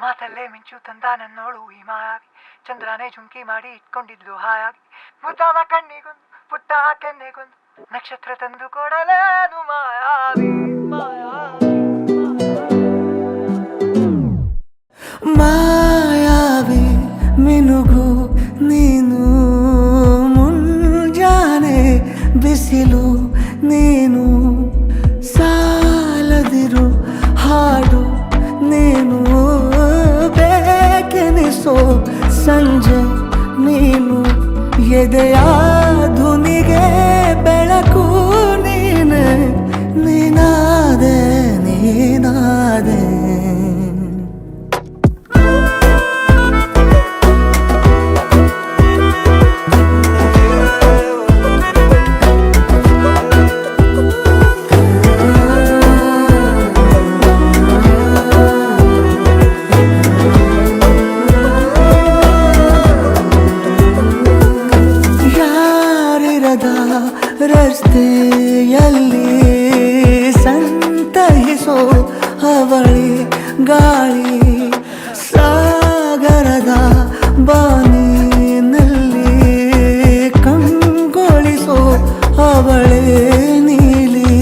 ಮಾತಲ್ಲೇ ಮಿಂಚು ತಂದ ನನ್ನೋಳು ಈ ಮಾಯಾವಿ, ಚಂದ್ರನೇ ಜುಂಕಿ ಮಾಡಿ ಇಟ್ಕೊಂಡಿದ್ಲು ಹಾಯಾಗಿ, ಮುದ್ದಾದ ಕಣ್ಣಿಗೊಂದು ಪುಟ್ಟ ಕೆನ್ನೆಗೊಂದು ನಕ್ಷತ್ರ ತಂದು ಕೊಡಲೇನು ಮಾಯಾವಿ ಮಾಯಾವಿ ಮಾಯಾವಿ ಮಿನುಗು ನೀನು, ಮುಂಜಾನೆ ಬಿಸಿಲು ನೀನು, ಸಾಲದಿರು ಹಾಡು ನೀನು, ಬೇಕೆನಿಸೋ ಸಂಜೆ ನೀನು, ಎದೆಯ ಧುನಿಗೆ ಬೆಳಕು ನೀನೆ, ನೀನಾದೆ ನೀನಾದೆ. ರಸ್ತೆಯಲ್ಲಿ ಸಂತಹಿಸೋ ಅವಳಿ ಗಾಳಿ, ಸಾಗರದ ಬಾನಿನಲ್ಲಿ ಕಂಗೊಳಿಸೋ ಅವಳೆ ನೀಲಿ,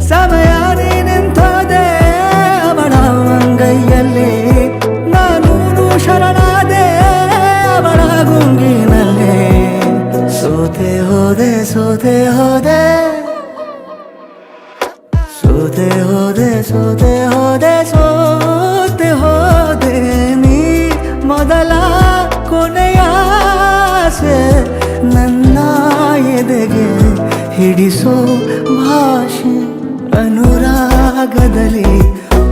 ಸಮಯ ನಿಂತೋದೆ ಅವಳ ಅಂಗೈಯಲ್ಲಿ, ನಾನು ಶರಣಾದೆ ಅವಳ ಗುಂಗಿನಲ್ಲಿ, ಸೋತೆ ಹೋದೆ ಸೋತೆ ಹೋದೆ ಸೋತೆ ಹೋದೆ ಸೋತೆ ಹೋದೆ ಸೋತೆ ಹೋದೆ, ನೀ ಮೊದಲ ಕೊನೆಯ ಆಸೆ, ನನ್ನ ಎದೆಗೆ ಹಿಡಿಸೋ ಭಾಷೆ, ಅನುರಾಗದಲ್ಲಿ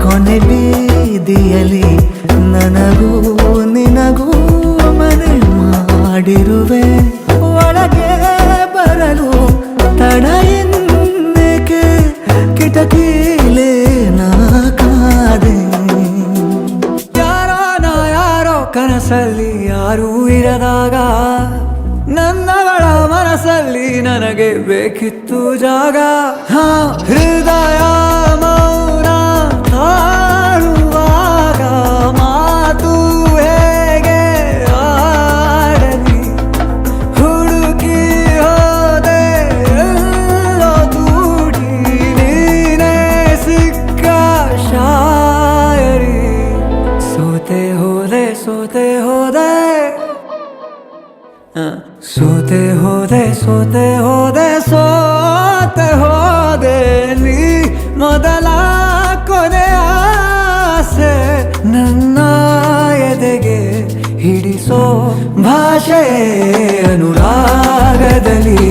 ಕೊನೆ ಬೀದಿಯಲ್ಲಿ ನನಗೂ ನಿನಗೂ ಮನೆ ಮಾಡಿರುವೆ, ಒಳಗೆ ಬರಲು ತಡ ಇನ್ನೇಕೆ, ಕಿಟಕಿಲೇ ನಾ ಕಾದೆ. ಯಾರೋ ನಾ ಯಾರೋ ಕನಸಲ್ಲಿ ಯಾರೂ ಇರದಾಗ, ನನ್ನಗಳ ಮನಸ್ಸಲ್ಲಿ ನನಗೆ ಬೇಕಿತ್ತು ಜಾಗ, ಹೃದಯ ಮೌನ ತಾಳುವಾಗ ಮಾತು ಹೇಗೆ ಆಡಲಿ, ಹುಡುಕಿ ಹೋದೆ ಎಲ್ಲೋ ದೂಡಿ, ನೀನೇ ಸಿಕ್ಕ ಶಾಯರಿ, ಸೋತೆ ಹೋದೆ ಸೋತೆ ಹೋದೆ ಸೋತೆ ಹೋದೆ ಸೋತೆ ಹೋದೆ ಸೋತೆ ಹೋದೆ, ನೀ ಮೊದಲ ಕೊನೆಯ ಆಸೆ, ನನ್ನ ಎದೆಗೆ ಹಿಡಿಸೋ ಭಾಷೆ, ಅನುರಾಗದಲ್ಲಿ